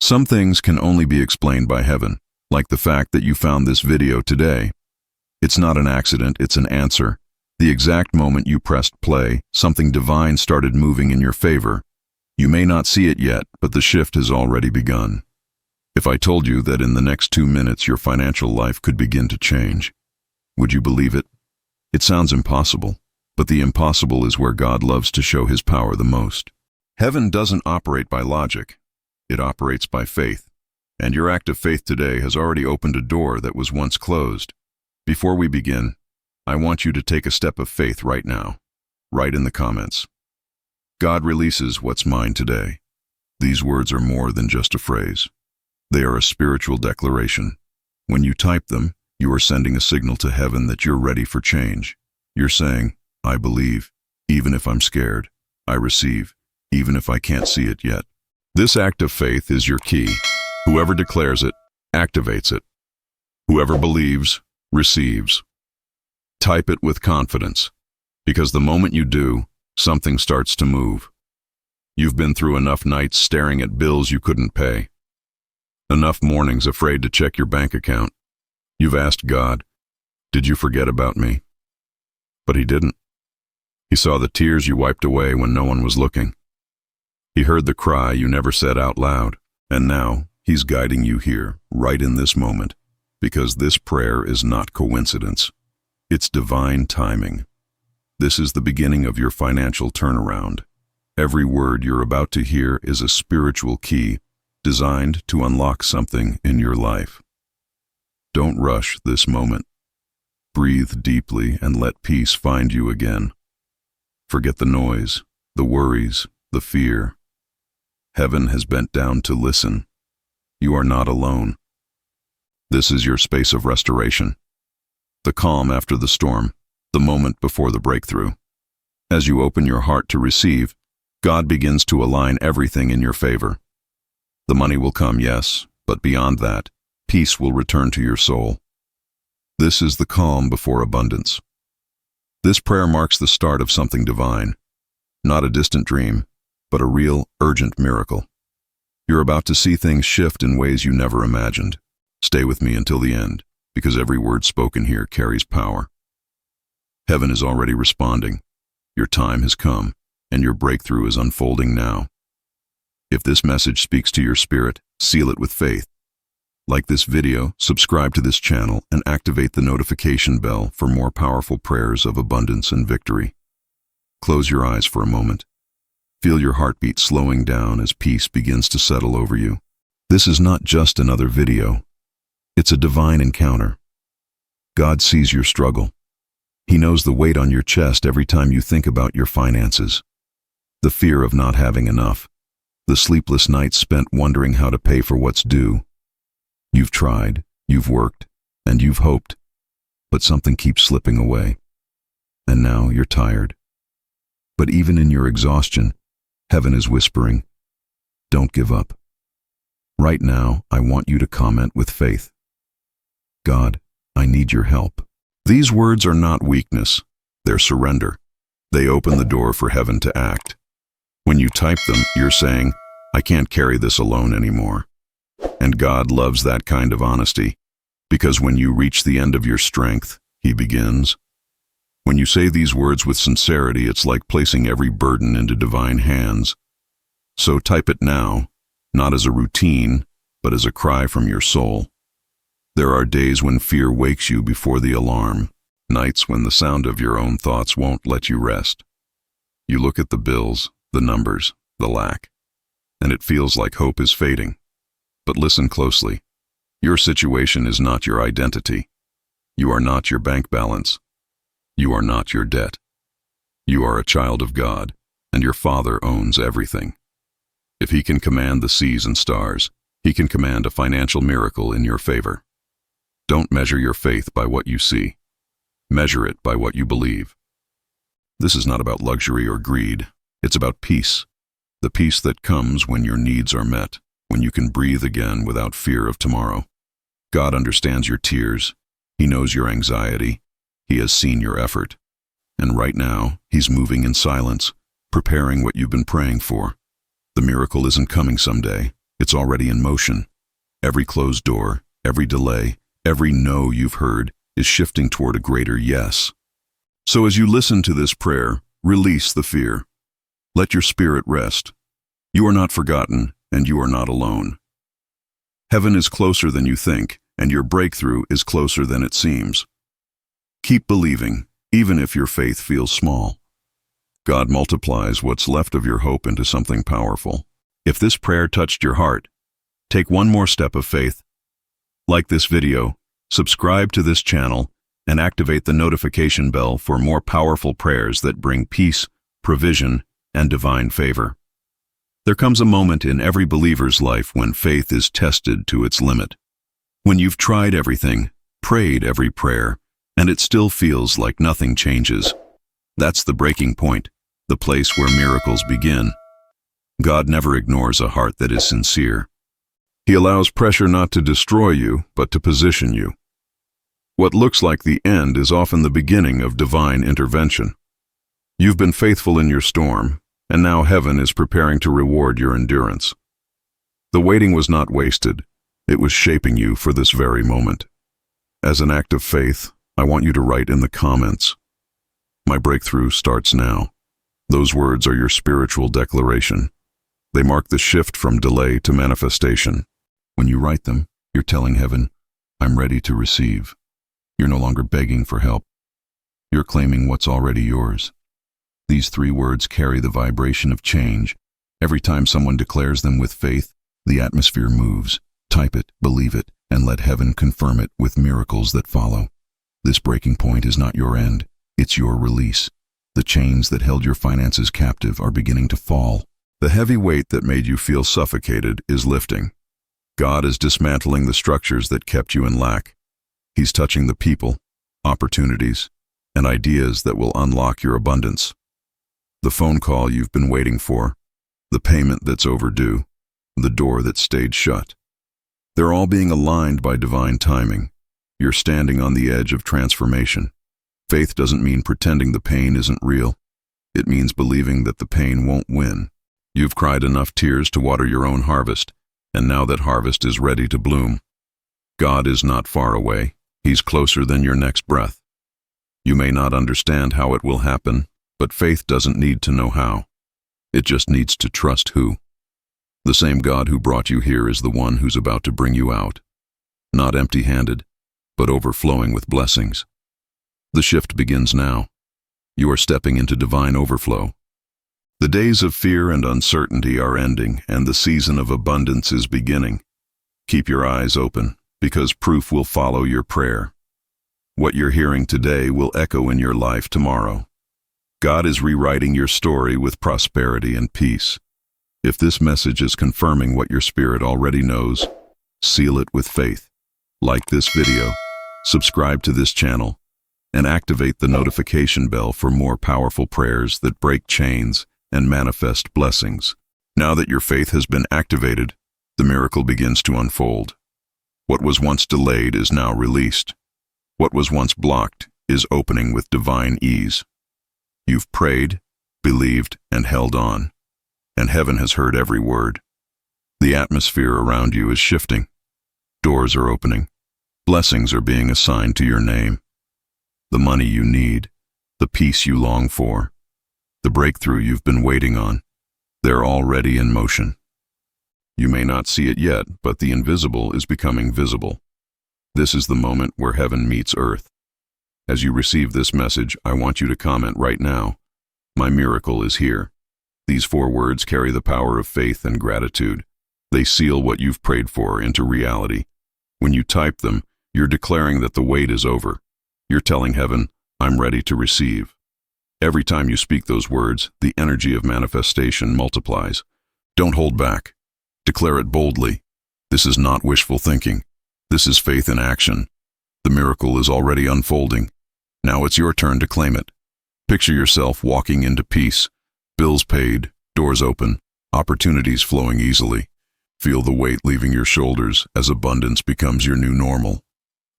Some things can only be explained by heaven, like the fact that you found this video today. It's not an accident, it's an answer. The exact moment you pressed play, something divine started moving in your favor. You may not see it yet, but the shift has already begun. If I told you that in the next 2 minutes your financial life could begin to change, would you believe it? It sounds impossible, but the impossible is where God loves to show his power the most. Heaven doesn't operate by logic. It operates by faith. And your act of faith today has already opened a door that was once closed. Before we begin, I want you to take a step of faith right now. Write in the comments, God releases what's mine today. These words are more than just a phrase. They are a spiritual declaration. When you type them, you are sending a signal to heaven that you're ready for change. You're saying, I believe, even if I'm scared. I receive, even if I can't see it yet. This act of faith is your key. Whoever declares it, activates it. Whoever believes, receives. Type it with confidence, because the moment you do, something starts to move. You've been through enough nights staring at bills you couldn't pay. Enough mornings afraid to check your bank account. You've asked God, did you forget about me? But he didn't. He saw the tears you wiped away when no one was looking. He heard the cry you never said out loud. And now, he's guiding you here, right in this moment, because this prayer is not coincidence. It's divine timing. This is the beginning of your financial turnaround. Every word you're about to hear is a spiritual key designed to unlock something in your life. Don't rush this moment. Breathe deeply and let peace find you again. Forget the noise, the worries, the fear. Heaven has bent down to listen. You are not alone. This is your space of restoration. The calm after the storm, the moment before the breakthrough. As you open your heart to receive, God begins to align everything in your favor. The money will come, yes, but beyond that, peace will return to your soul. This is the calm before abundance. This prayer marks the start of something divine, not a distant dream, but a real, urgent miracle. You're about to see things shift in ways you never imagined. Stay with me until the end, because every word spoken here carries power. Heaven is already responding. Your time has come, and your breakthrough is unfolding now. If this message speaks to your spirit, seal it with faith. Like this video, subscribe to this channel, and activate the notification bell for more powerful prayers of abundance and victory. Close your eyes for a moment. Feel your heartbeat slowing down as peace begins to settle over you. This is not just another video. It's a divine encounter. God sees your struggle. He knows the weight on your chest every time you think about your finances. The fear of not having enough. The sleepless nights spent wondering how to pay for what's due. You've tried, you've worked, and you've hoped, but something keeps slipping away. And now you're tired. But even in your exhaustion, heaven is whispering, don't give up. Right now, I want you to comment with faith. God, I need your help. These words are not weakness, they're surrender. They open the door for heaven to act. When you type them, you're saying, I can't carry this alone anymore. And God loves that kind of honesty, because when you reach the end of your strength, he begins. When you say these words with sincerity, it's like placing every burden into divine hands. So type it now, not as a routine, but as a cry from your soul. There are days when fear wakes you before the alarm, nights when the sound of your own thoughts won't let you rest. You look at the bills, the numbers, the lack, and it feels like hope is fading. But listen closely. Your situation is not your identity. You are not your bank balance. You are not your debt. You are a child of God, and your Father owns everything. If he can command the seas and stars, he can command a financial miracle in your favor. Don't measure your faith by what you see. Measure it by what you believe. This is not about luxury or greed. It's about peace. The peace that comes when your needs are met, when you can breathe again without fear of tomorrow. God understands your tears. He knows your anxiety. He has seen your effort. And right now, he's moving in silence, preparing what you've been praying for. The miracle isn't coming someday. It's already in motion. Every closed door, every delay, every no you've heard is shifting toward a greater yes. So as you listen to this prayer, release the fear. Let your spirit rest. You are not forgotten, and you are not alone. Heaven is closer than you think, and your breakthrough is closer than it seems. Keep believing, even if your faith feels small. God multiplies what's left of your hope into something powerful. If this prayer touched your heart, take one more step of faith. Like this video, subscribe to this channel, and activate the notification bell for more powerful prayers that bring peace, provision, and divine favor. There comes a moment in every believer's life when faith is tested to its limit. When you've tried everything, prayed every prayer, and it still feels like nothing changes. That's the breaking point, the place where miracles begin. God never ignores a heart that is sincere. He allows pressure not to destroy you, but to position you. What looks like the end is often the beginning of divine intervention. You've been faithful in your storm, and now heaven is preparing to reward your endurance. The waiting was not wasted. It was shaping you for this very moment. As an act of faith, I want you to write in the comments, "My breakthrough starts now." Those words are your spiritual declaration. They mark the shift from delay to manifestation. When you write them, you're telling heaven, "I'm ready to receive." You're no longer begging for help. You're claiming what's already yours. These 3 words carry the vibration of change. Every time someone declares them with faith, the atmosphere moves. Type it, believe it, and let heaven confirm it with miracles that follow. This breaking point is not your end, it's your release. The chains that held your finances captive are beginning to fall. The heavy weight that made you feel suffocated is lifting. God is dismantling the structures that kept you in lack. He's touching the people, opportunities, and ideas that will unlock your abundance. The phone call you've been waiting for, the payment that's overdue, the door that stayed shut. They're all being aligned by divine timing. You're standing on the edge of transformation. Faith doesn't mean pretending the pain isn't real. It means believing that the pain won't win. You've cried enough tears to water your own harvest, and now that harvest is ready to bloom. God is not far away. He's closer than your next breath. You may not understand how it will happen, but faith doesn't need to know how. It just needs to trust who. The same God who brought you here is the one who's about to bring you out. Not empty-handed, but overflowing with blessings. The shift begins now. You are stepping into divine overflow. The days of fear and uncertainty are ending, and the season of abundance is beginning. Keep your eyes open, because proof will follow your prayer. What you're hearing today will echo in your life tomorrow. God is rewriting your story with prosperity and peace. If this message is confirming what your spirit already knows, seal it with faith. Like this video, subscribe to this channel, and activate the notification bell for more powerful prayers that break chains and manifest blessings. Now that your faith has been activated, the miracle begins to unfold. What was once delayed is now released. What was once blocked is opening with divine ease. You've prayed, believed, and held on, and heaven has heard every word. The atmosphere around you is shifting. Doors are opening. Blessings are being assigned to your name. The money you need, the peace you long for, the breakthrough you've been waiting on, they're already in motion. You may not see it yet, but the invisible is becoming visible. This is the moment where heaven meets earth. As you receive this message, I want you to comment right now, "My miracle is here." These 4 words carry the power of faith and gratitude. They seal what you've prayed for into reality. When you type them, you're declaring that the wait is over. You're telling heaven, "I'm ready to receive." Every time you speak those words, the energy of manifestation multiplies. Don't hold back. Declare it boldly. This is not wishful thinking. This is faith in action. The miracle is already unfolding. Now it's your turn to claim it. Picture yourself walking into peace. Bills paid, doors open, opportunities flowing easily. Feel the weight leaving your shoulders as abundance becomes your new normal.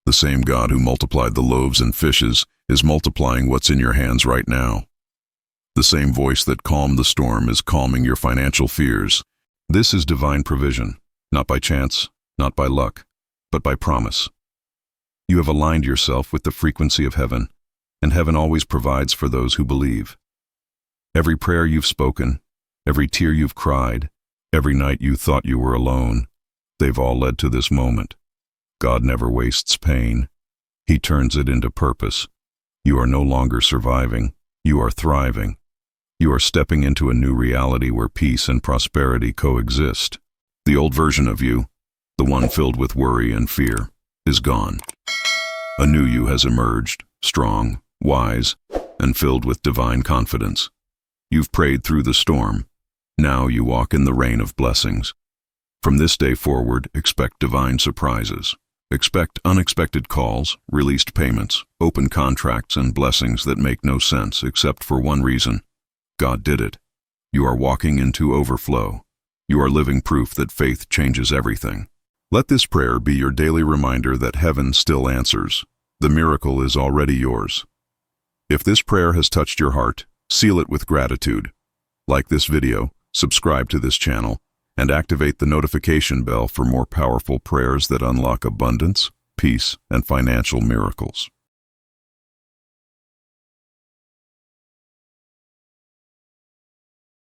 The same God who multiplied the loaves and fishes is multiplying what's in your hands right now. The same voice that calmed the storm is calming your financial fears. This is divine provision. Not by chance, not by luck, but by promise. You have aligned yourself with the frequency of heaven, and heaven always provides for those who believe. Every prayer you've spoken, every tear you've cried, every night you thought you were alone, they've all led to this moment. God never wastes pain. He turns it into purpose. You are no longer surviving. You are thriving. You are stepping into a new reality where peace and prosperity coexist. The old version of you, the one filled with worry and fear, is gone. A new you has emerged, strong, wise, and filled with divine confidence. You've prayed through the storm. Now you walk in the rain of blessings. From this day forward, expect divine surprises. Expect unexpected calls, released payments, open contracts, and blessings that make no sense except for one reason. God did it. You are walking into overflow. You are living proof that faith changes everything. Let this prayer be your daily reminder that heaven still answers. The miracle is already yours. If this prayer has touched your heart, seal it with gratitude. Like this video, subscribe to this channel, and activate the notification bell for more powerful prayers that unlock abundance, peace, and financial miracles.